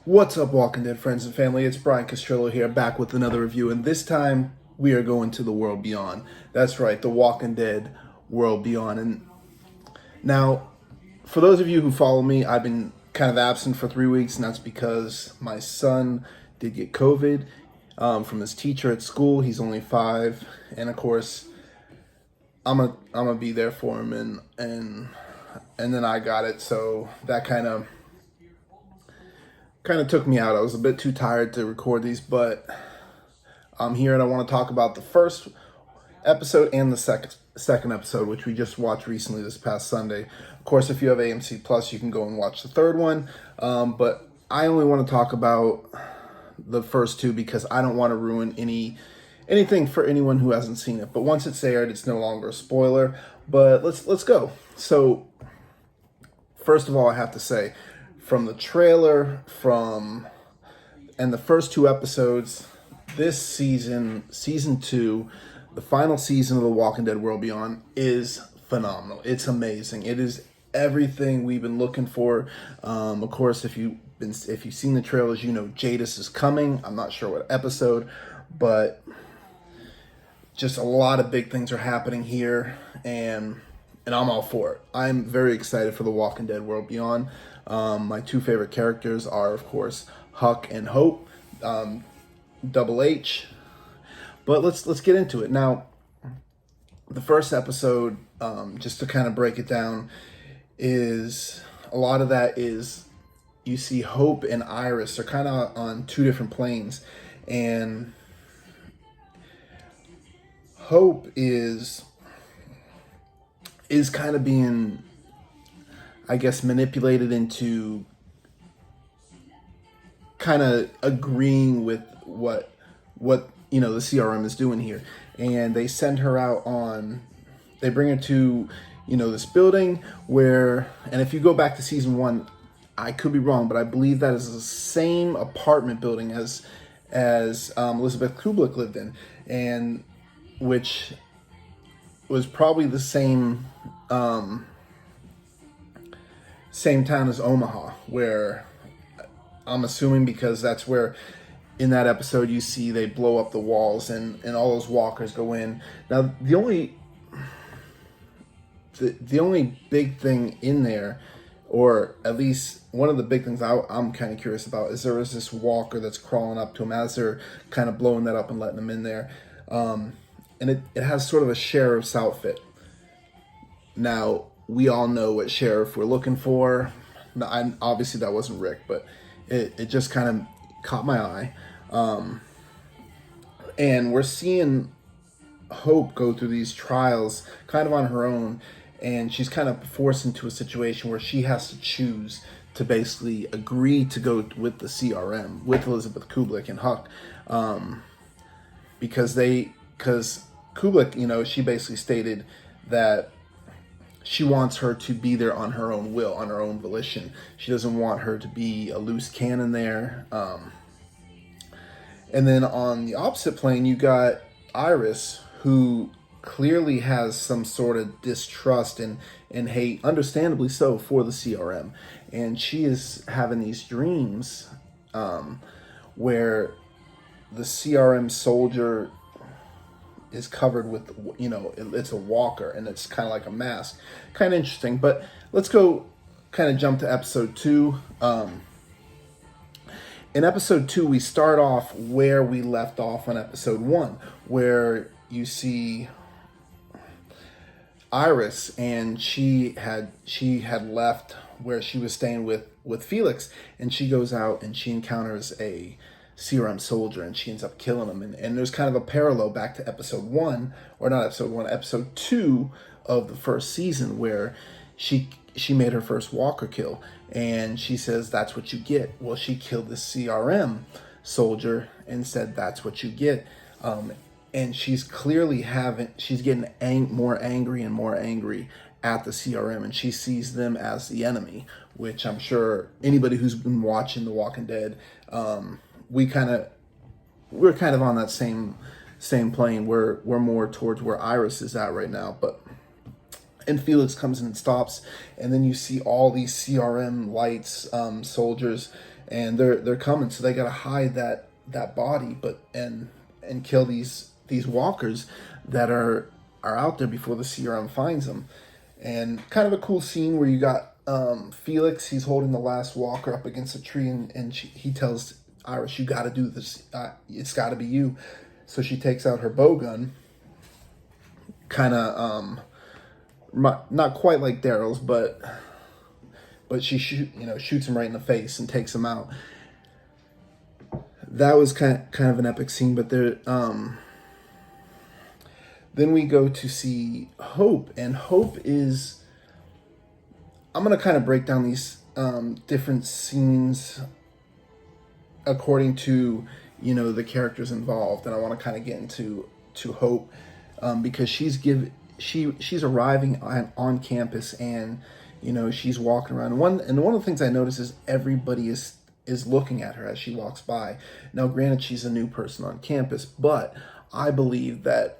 What's up, Walking Dead friends and family? It's Brian Castrillo here, back with another review, and this time we are going to the world beyond. That's right, the Walking Dead world beyond. And now, for those of you who follow me, I've been kind of absent for 3 weeks, and that's because my son did get COVID from his teacher at school. He's only 5, and of course, I'm gonna be there for him, and then I got it, so that kind of took me out. I was a bit too tired to record these, but I'm here and I want to talk about the first episode and the second episode, which we just watched recently this past Sunday. Of course, if you have AMC Plus, you can go and watch the third one. But I only want to talk about the first two because I don't want to ruin anything for anyone who hasn't seen it. But once it's aired, it's no longer a spoiler. But let's go. So first of all, I have to say, from the trailer, and the first two episodes, this season 2, the final season of The Walking Dead World Beyond, is phenomenal. It's amazing. It is everything we've been looking for. Of course, if you've seen the trailers, you know Hiatus is coming. I'm not sure what episode, but just a lot of big things are happening here, and I'm all for it. I'm very excited for The Walking Dead World Beyond. My two favorite characters are, of course, Huck and Hope, Double H. But let's get into it. Now, the first episode, just to kind of break it down, is a lot of that is you see Hope and Iris are kind of on two different planes, and Hope is kind of being, I guess, manipulated into kind of agreeing with what the CRM is doing here, and they send her out they bring her to this building where, and if you go back to season 1, I could be wrong, but I believe that is the same apartment building as Elizabeth Kublik lived in, and which was probably the same town as Omaha, where I'm assuming, because that's where in that episode you see they blow up the walls and all those walkers go in. Now the only big thing in there, or at least one of the big things I'm kind of curious about, is there is this walker that's crawling up to him as they're kind of blowing that up and letting him in there. And it has sort of a sheriff's outfit. Now, we all know what sheriff we're looking for. Now, obviously that wasn't Rick, but it just kind of caught my eye. And we're seeing Hope go through these trials kind of on her own, and she's kind of forced into a situation where she has to choose to basically agree to go with the CRM, with Elizabeth Kublik and Huck, because Kublik, she basically stated that she wants her to be there on her own will, on her own volition. She doesn't want her to be a loose cannon there. And then on the opposite plane, you got Iris, who clearly has some sort of distrust and hate, understandably so, for the CRM. And she is having these dreams where the CRM soldier is covered with, it's a walker, and it's kind of like a mask. Kind of interesting, but let's go kind of jump to episode 2. In episode 2, we start off where we left off on episode 1, where you see Iris, and she had left where she was staying with Felix, and she goes out and she encounters a CRM soldier, and she ends up killing him. And there's kind of a parallel back to episode 1, or not episode 1, episode 2 of the first season, where she made her first walker kill, and she says, that's what you get. Well, she killed the CRM soldier and said, that's what you get. And she's clearly she's getting more angry and more angry at the CRM, and she sees them as the enemy, which I'm sure anybody who's been watching The Walking Dead, we're kind of on that same plane. We're more towards where Iris is at right now, and Felix comes in and stops, and then you see all these CRM lights, soldiers, and they're coming, so they got to hide that body, but and kill these walkers that are out there before the CRM finds them. And kind of a cool scene where you got Felix. He's holding the last walker up against a tree, and he tells Iris, "You got to do this. It's got to be you." So she takes out her bow gun, kind of not quite like Daryl's, but she shoots him right in the face and takes him out. That was kind of an epic scene. But there, then we go to see Hope, and Hope is. I'm gonna kind of break down these different scenes according to the characters involved, and I want to kind of get into Hope because she's arriving on campus, and she's walking around. One of the things I notice is everybody is looking at her as she walks by. Now, granted, she's a new person on campus, but I believe that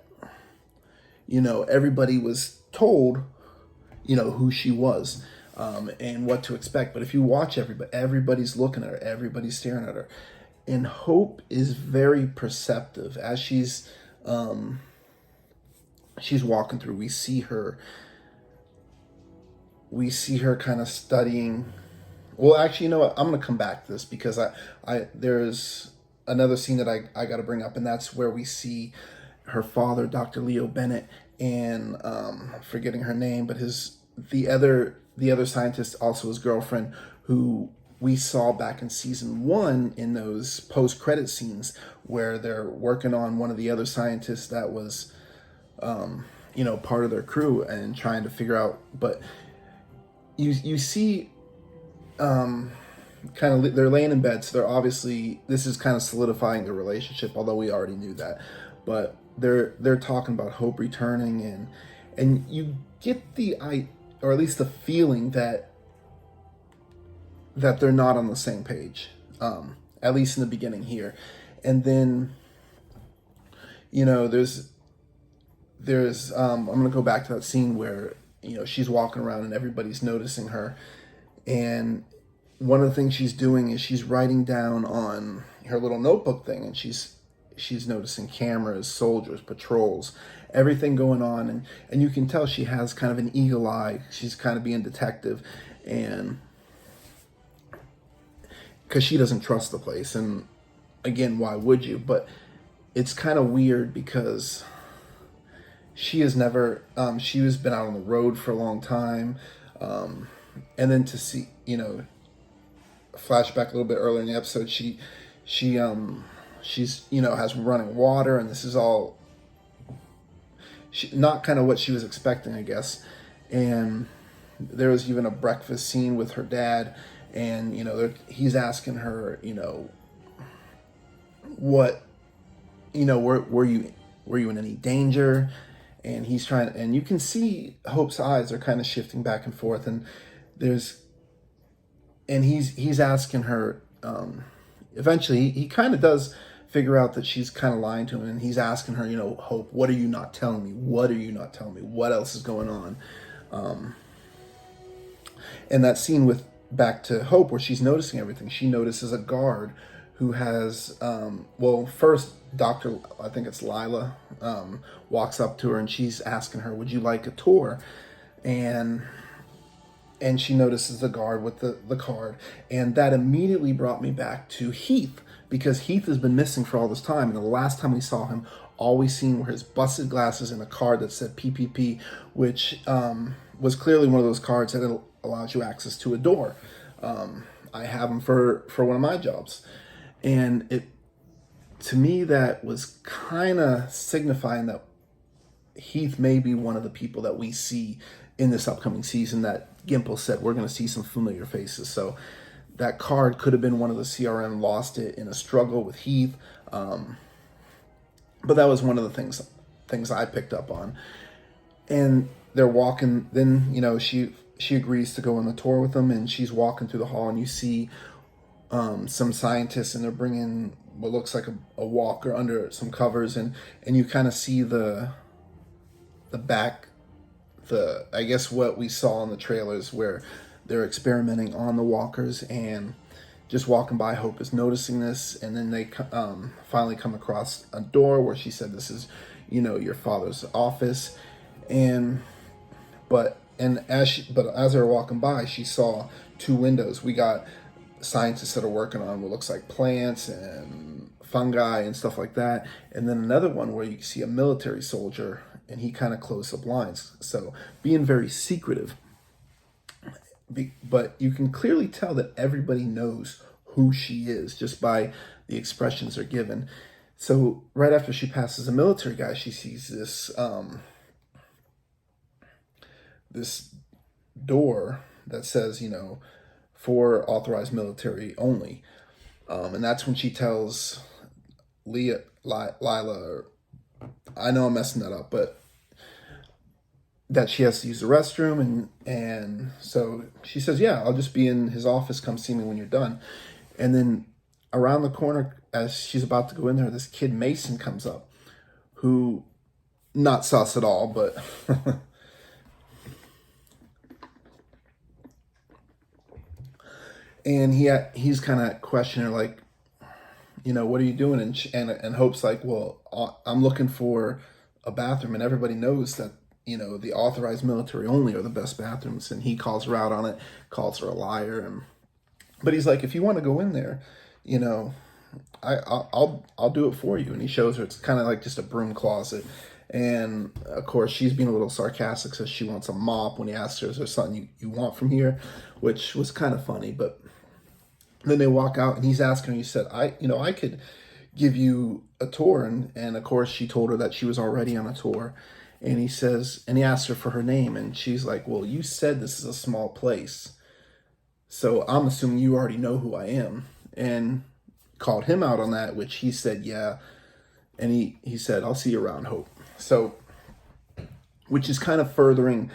everybody was told who she was and what to expect. But if you watch everybody's looking at her, everybody's staring at her, and Hope is very perceptive as she's walking through. We see her kind of studying. Well, actually, you know what? I'm going to come back to this because there's another scene that I got to bring up, and that's where we see her father, Dr. Leo Bennett, and forgetting her name, but the other scientist, also his girlfriend, who we saw back in season 1 in those post-credit scenes where they're working on one of the other scientists that was part of their crew and trying to figure out. But you see kind of they're laying in bed, so they're obviously, this is kind of solidifying the relationship, although we already knew that. But they're talking about Hope returning, and you get or at least the feeling that they're not on the same page, at least in the beginning here. And then there's I'm gonna go back to that scene where she's walking around and everybody's noticing her, and one of the things she's doing is she's writing down on her little notebook thing, and she's noticing cameras, soldiers, patrols, everything going on, and you can tell she has kind of an eagle eye. She's kind of being detective, and because she doesn't trust the place. And again, why would you? But it's kind of weird because she has never she's been out on the road for a long time, and then to see flashback a little bit earlier in the episode, she's has running water, and this is all not kind of what she was expecting, I guess. And there was even a breakfast scene with her dad, and he's asking her what were you in any danger, and he's trying, and you can see Hope's eyes are kind of shifting back and forth, and he's asking her, eventually he kind of does figure out that she's kind of lying to him, and he's asking her, Hope, what are you not telling me? What are you not telling me? What else is going on? And that scene with back to Hope where she's noticing everything. She notices a guard who has, first Dr. I think it's Lila, walks up to her, and she's asking her, would you like a tour? And she notices the guard with the card, and that immediately brought me back to Heath, because Heath has been missing for all this time, and the last time we saw him, all we seen were his busted glasses and a card that said PPP, which was clearly one of those cards that allows you access to a door. I have them for one of my jobs, and to me that was kind of signifying that Heath may be one of the people that we see in this upcoming season that Gimple said we're going to see some familiar faces. So that card could have been one of the CRM lost it in a struggle with Heath. But that was one of the things I picked up on. And they're walking, then, she agrees to go on the tour with them, and she's walking through the hall, and you see some scientists, and they're bringing what looks like a walker under some covers, and you kind of see the back, I guess what we saw in the trailers where they're experimenting on the walkers, and just walking by, Hope is noticing this, and then they finally come across a door where she said, "This is, your father's office," and as they were walking by, she saw two windows. We got scientists that are working on what looks like plants and fungi and stuff like that, and then another one where you can see a military soldier, and he kind of closed the blinds, so being very secretive. But you can clearly tell that everybody knows who she is just by the expressions they're given. So right after she passes a military guy, she sees this door that says, for authorized military only. And that's when she tells Lila, I know I'm messing that up, but that she has to use the restroom, and so she says, "Yeah, I'll just be in his office. Come see me when you're done." And then around the corner, as she's about to go in there, this kid Mason comes up, who, not sus at all, but and he's kind of questioning her, like, what are you doing? And Hope's like, "Well, I'm looking for a bathroom, and everybody knows that the authorized military only are the best bathrooms." And he calls her out on it, calls her a liar, but he's like, "If you want to go in there, I'll do it for you." And he shows her it's kind of like just a broom closet, and of course she's being a little sarcastic, so she wants a mop when he asks her, "Is there something you want from here?" Which was kind of funny. But then they walk out, and he's asking her, he said, I could give you a tour, and of course she told her that she was already on a tour. And he asks her for her name, and she's like, "Well, you said this is a small place, so I'm assuming you already know who I am," and called him out on that, which he said, "Yeah." And he said, "I'll see you around, Hope." So, which is kind of furthering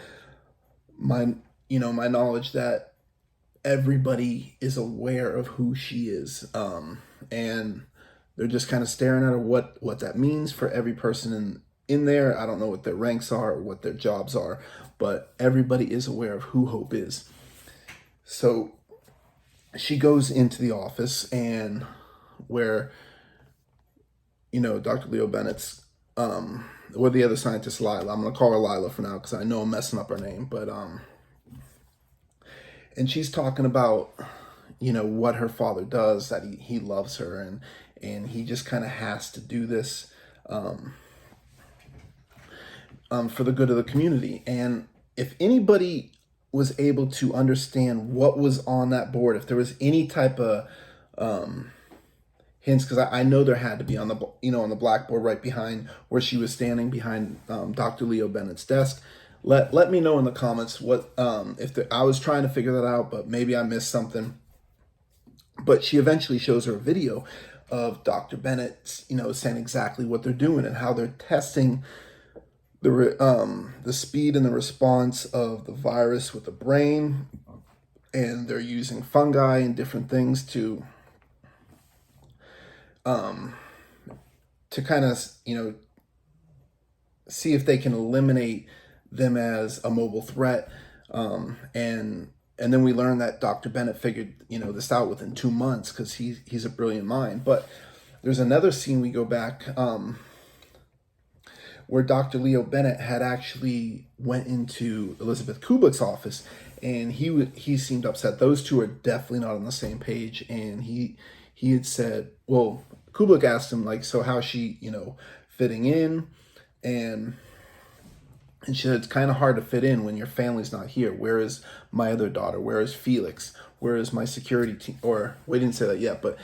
my knowledge that everybody is aware of who she is, and they're just kind of staring at her, what that means for every person in there. I don't know what their ranks are or what their jobs are, but everybody is aware of who Hope is. So she goes into the office, and where, Dr. Leo Bennett's, or the other scientist, Lila. I'm going to call her Lila for now because I know I'm messing up her name. But, and she's talking about, what her father does, that he loves her, and he just kind of has to do this, for the good of the community. And if anybody was able to understand what was on that board, if there was any type of hints, because I know there had to be on the blackboard right behind where she was standing behind Dr. Leo Bennett's desk. Let me know in the comments what I was trying to figure that out, but maybe I missed something. But she eventually shows her a video of Dr. Bennett, saying exactly what they're doing and how they're testing the speed and the response of the virus with the brain, and they're using fungi and different things to kind of see if they can eliminate them as a mobile threat, and then we learned that Dr. Bennett figured this out within 2 months because he's a brilliant mind. But there's another scene, we go back, where Dr. Leo Bennett had actually went into Elizabeth Kublek's office, and he seemed upset. Those two are definitely not on the same page. And he had said, well, Kublek asked him, like, so how's she, fitting in? And she said, it's kind of hard to fit in when your family's not here. Where is my other daughter? Where is Felix? Where is my security team? Or, we didn't say that yet, but,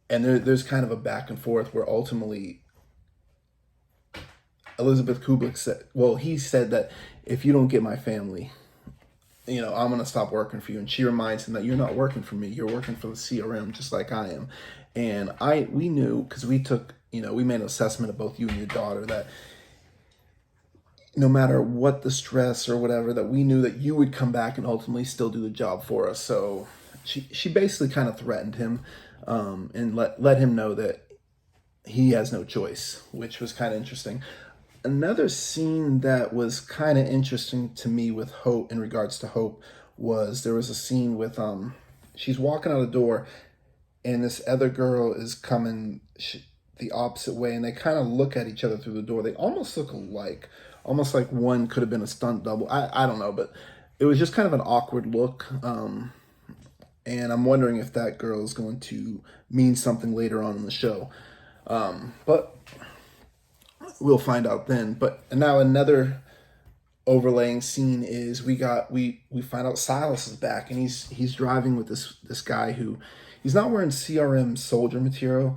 and there's kind of a back and forth where ultimately Elizabeth Kublek said, well, he said that if you don't get my family, I'm going to stop working for you. And she reminds him that you're not working for me. You're working for the CRM, just like I am. And we knew, because we took, we made an assessment of both you and your daughter, that no matter what the stress or whatever, that we knew that you would come back and ultimately still do the job for us. So she basically kind of threatened him, and let him know that he has no choice, which was kind of interesting. another scene that was kind of interesting to me with Hope, in regards to Hope, was there was a scene with she's walking out the door, and this other girl is coming the opposite way, and they kind of look at each other through the door. They almost look alike, almost like one could have been a stunt double. I don't know, but it was just kind of an awkward look. And I'm wondering if that girl is going to mean something later on in the show. But we'll find out then. But now another overlaying scene is we find out Silas is back, and he's driving with this guy who, he's not wearing CRM soldier material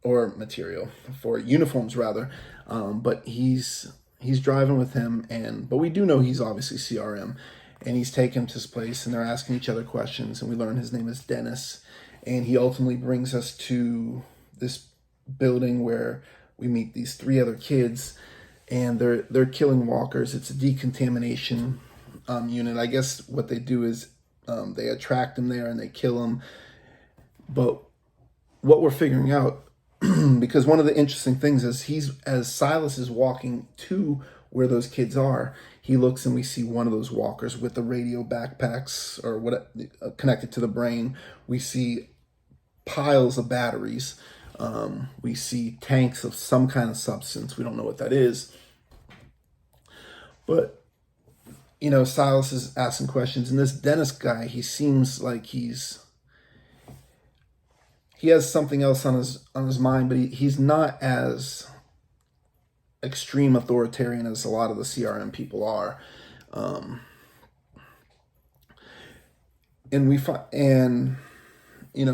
for uniforms rather, but he's driving with him, but we do know he's obviously CRM. And he's taken him to his place, and they're asking each other questions, and we learn his name is Dennis. And he ultimately brings us to this building where we meet these 3 other kids, and they're killing walkers. It's a decontamination unit. I guess what they do is they attract them there and they kill them. But what we're figuring out, because one of the interesting things is as Silas is walking to where those kids are, he looks and we see one of those walkers with the radio backpacks or what connected to the brain. We see piles of batteries. We see tanks of some kind of substance. We don't know what that is. But, Silas is asking questions. And this Dennis guy, he seems like he has something else on his mind, but he's not as extreme authoritarian as a lot of the CRM people are.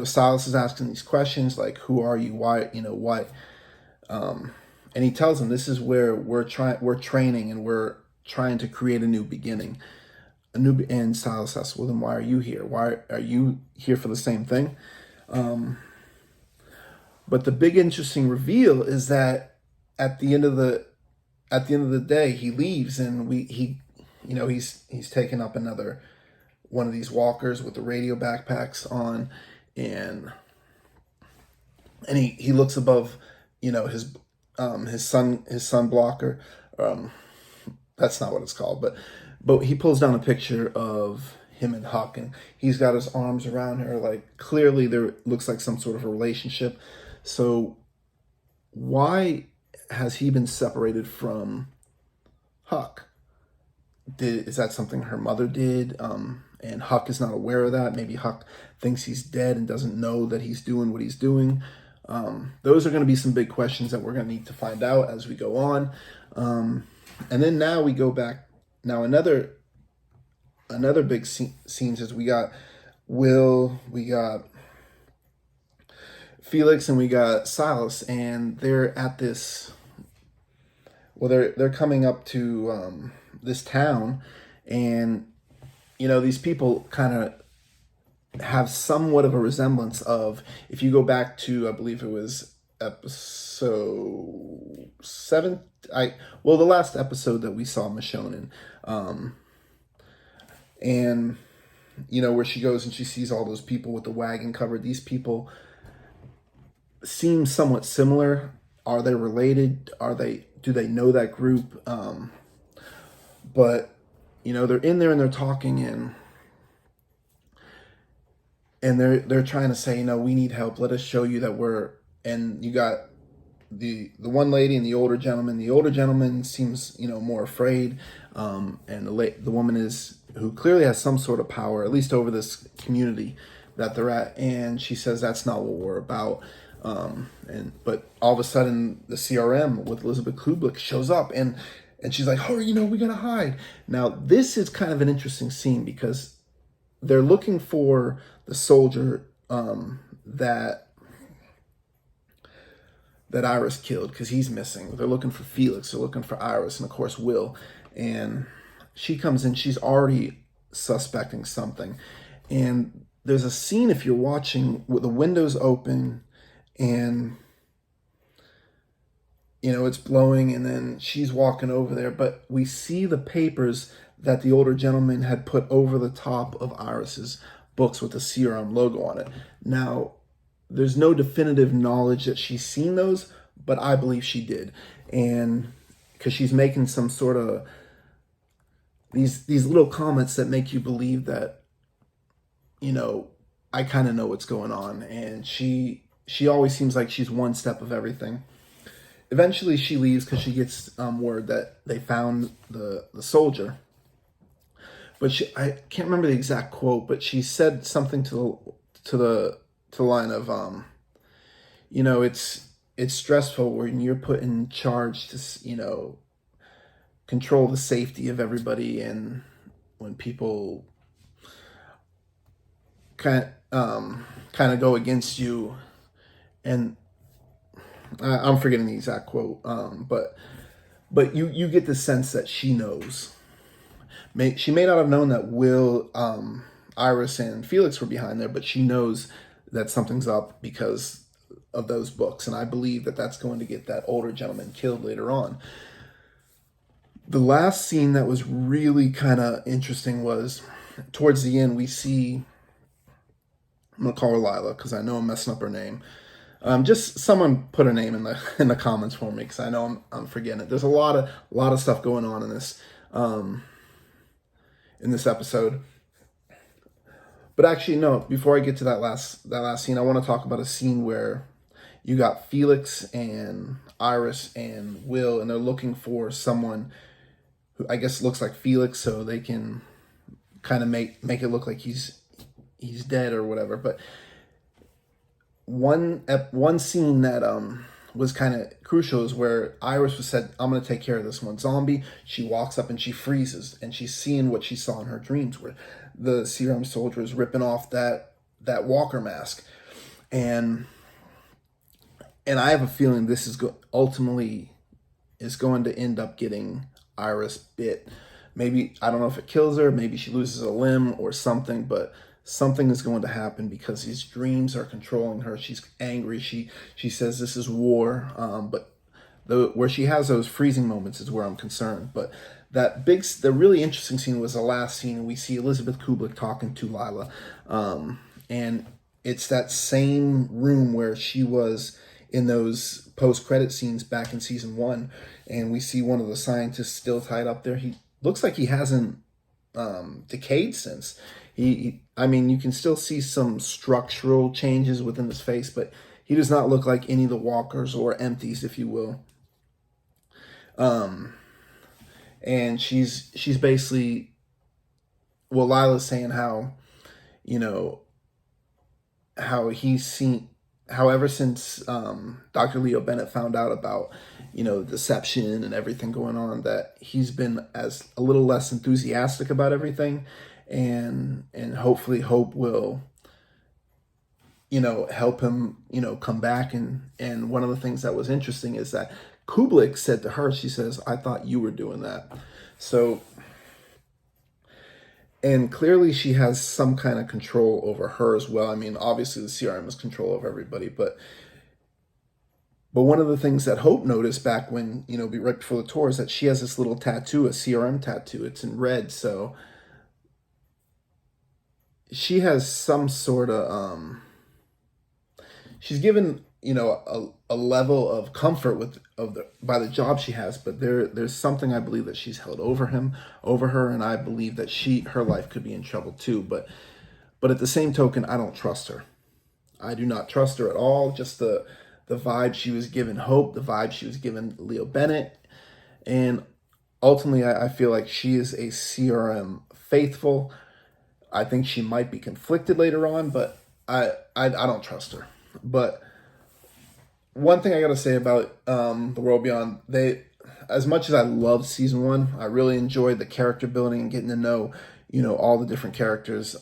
Silas is asking these questions like, who are you? Why, what? And he tells him, this is where we're training, and we're trying to create a new beginning. And Silas asks, well, then why are you here? Why are you here for the same thing? But the big interesting reveal is that at the end of the day, he leaves, and he's taken up another one of these walkers with the radio backpacks on, and he looks above, his sun blocker. That's not what it's called, but he pulls down a picture of him and Huck, and he's got his arms around her, like clearly there looks like some sort of a relationship. So why has he been separated from Huck? Is that something her mother did? And Huck is not aware of that. Maybe Huck thinks he's dead and doesn't know that he's doing what he's doing. Those are going to be some big questions that we're going to need to find out as we go on. And then now we go back. Now another big scenes is we got Will, we got Felix, and we got Silas, and they're at this. Well, they're coming up to this town, and these people kind of have somewhat of a resemblance of, if you go back to, I believe it was episode 7. The last episode that we saw Michonne in, and where she goes and she sees all those people with the wagon covered. These people seem somewhat similar. Are they related? Do they know that group? But they're in there and they're talking, and they're trying to say, we need help. Let us show you that we're. And you got the one lady and the older gentleman. The older gentleman seems more afraid, and the woman who clearly has some sort of power, at least over this community that they're at. And she says that's not what we're about. But all of a sudden the CRM with Elizabeth Kublik shows up, and she's like, hurry, we gotta hide. Now this is kind of an interesting scene because they're looking for the soldier that Iris killed, because he's missing. They're looking for Felix, they're looking for Iris, and of course Will. And she comes in, she's already suspecting something. And there's a scene, if you're watching, with the windows open, and it's blowing, and then she's walking over there, but we see the papers that the older gentleman had put over the top of Iris's books with the CRM logo on it. Now, there's no definitive knowledge that she's seen those, but I believe she did. And because she's making some sort of these little comments that make you believe that, you know, I kind of know what's going on. And she always seems like she's one step of everything. Eventually she leaves because she gets word that they found the soldier. But I can't remember the exact quote, but she said something to the line of, you know, it's stressful when you're put in charge to, you know, control the safety of everybody, and when people kind of go against you. And I'm forgetting the exact quote, but you get the sense that she knows. She may not have known that Will, Iris, and Felix were behind there, but she knows that something's up because of those books, and I believe that that's going to get that older gentleman killed later on. The last scene that was really kind of interesting was towards the end. We see, I'm gonna call her Lila because I know I'm messing up her name. Just someone put a name in the comments for me because I know I'm forgetting it. There's a lot of stuff going on in this episode. But actually, no. Before I get to that last scene, I want to talk about a scene where you got Felix and Iris and Will, and they're looking for someone who I guess looks like Felix, so they can kind of make it look like he's dead or whatever. But one scene that was kind of crucial is where Iris was said, "I'm going to take care of this one zombie." She walks up and she freezes, and she's seeing what she saw in her dreams, where the serum soldier is ripping off that walker mask, and I have a feeling this is ultimately is going to end up getting Iris bit. Maybe, I don't know if it kills her, maybe she loses a limb or something, but something is going to happen because these dreams are controlling her. She's angry. She says this is war, but where she has those freezing moments is where I'm concerned. But the really interesting scene was the last scene. We see Elizabeth Kublik talking to Lila, and it's that same room where she was in those post-credit scenes back in season 1, and we see one of the scientists still tied up there. He looks like he hasn't decayed since. I mean, you can still see some structural changes within his face, but he does not look like any of the walkers or empties, if you will. And she's basically, well, Lila's saying how, you know, how he's seen, how ever since Dr. Leo Bennett found out about, you know, deception and everything going on, that he's been as a little less enthusiastic about everything, and hopefully Hope will, you know, help him, you know, come back. And one of the things that was interesting is that Kublik said to her, she says, "I thought you were doing that." So, and clearly she has some kind of control over her as well. I mean, obviously the CRM has control over everybody, but one of the things that Hope noticed back when, you know, right before the tour, is that she has this little tattoo, a CRM tattoo. It's in red, so she has some sort of she's given, you know, a level of comfort by the job she has, but there's something I believe that she's held over her, and I believe that her life could be in trouble too. But at the same token, I don't trust her. I do not trust her at all. Just the vibe she was given Hope, the vibe she was given Leo Bennett, and ultimately I feel like she is a CRM faithful. I think she might be conflicted later on, but I don't trust her. But one thing I got to say about The World Beyond, as much as I loved season 1, I really enjoyed the character building and getting to know, you know, all the different characters.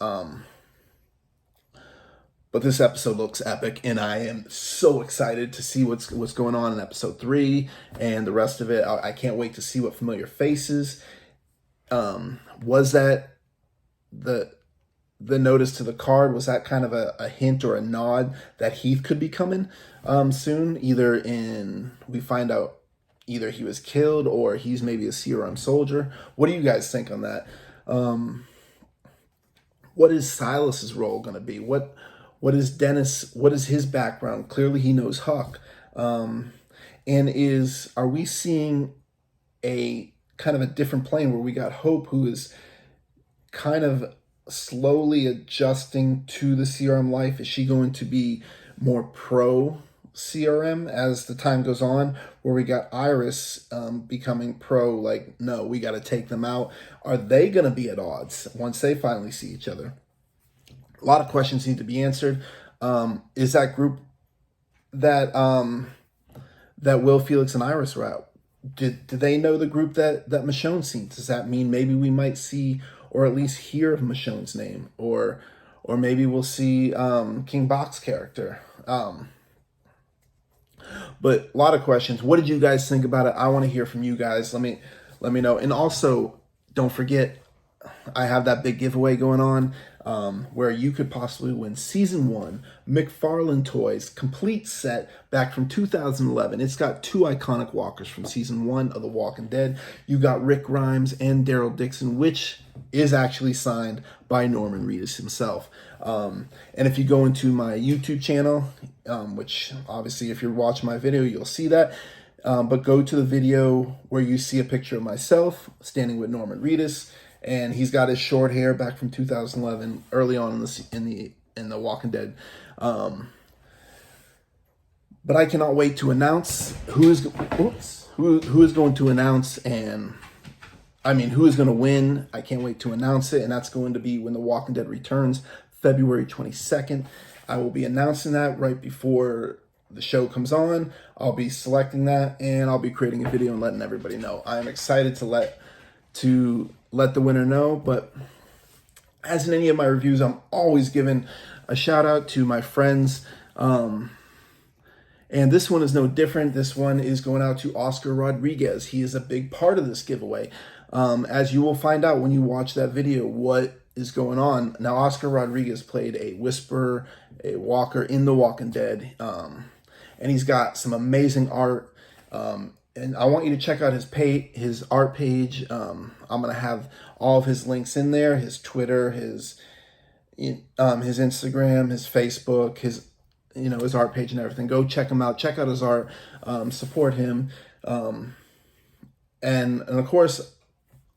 But this episode looks epic, and I am so excited to see what's going on in episode 3 and the rest of it. I can't wait to see what familiar faces. Was that the notice to the card? Was that kind of a hint or a nod that Heath could be coming soon? We find out either he was killed or he's maybe a CRM soldier. What do you guys think on that? What is Silas's role going to be? What is Dennis? What is his background? Clearly he knows Huck. Are we seeing a kind of a different plane where we got Hope, who is kind of slowly adjusting to the CRM life. Is she going to be more pro CRM as the time goes on, where we got Iris becoming pro, like, no, we got to take them out? Are they going to be at odds once they finally see each other? A lot of questions need to be answered. Is that group that that Will, Felix, and Iris were out, do they know the group that Michonne seen? Does that mean maybe we might see, or at least hear of Michonne's name, or maybe we'll see King Bach's character? But a lot of questions. What did you guys think about it? I want to hear from you guys. Let me know. And also, don't forget, I have that big giveaway going on where you could possibly win Season 1 McFarlane Toys complete set back from 2011. It's got 2 iconic walkers from Season 1 of The Walking Dead. You got Rick Grimes and Daryl Dixon, which is actually signed by Norman Reedus himself. And if you go into my YouTube channel, which obviously if you're watching my video, you'll see that. But go to the video where you see a picture of myself standing with Norman Reedus, and he's got his short hair back from 2011, early on in the Walking Dead. But I cannot wait to announce who is going to announce, and I mean who is going to win. I can't wait to announce it, and that's going to be when The Walking Dead returns, February 22nd. I will be announcing that right before the show comes on. I'll be selecting that, and I'll be creating a video and letting everybody know. I am excited to let the winner know. But as in any of my reviews, I'm always giving a shout out to my friends. And this one is no different. This one is going out to Oscar Rodriguez. He is a big part of this giveaway. As you will find out when you watch that video what is going on. Now, Oscar Rodriguez played a Whisperer, a Walker in The Walking Dead. And he's got some amazing art. And I want you to check out his art page. I'm going to have all of his links in there, his Twitter, his Instagram, his Facebook, his art page and everything. Go check him out. Check out his art. Support him. And of course,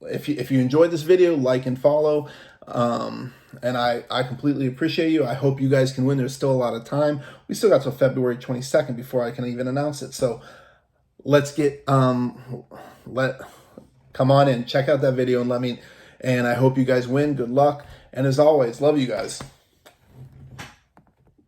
if you enjoyed this video, like and follow. And I completely appreciate you. I hope you guys can win. There's still a lot of time. We still got till February 22nd before I can even announce it. So let's get come on in, check out that video and and I hope you guys win. Good luck. And as always, love you guys.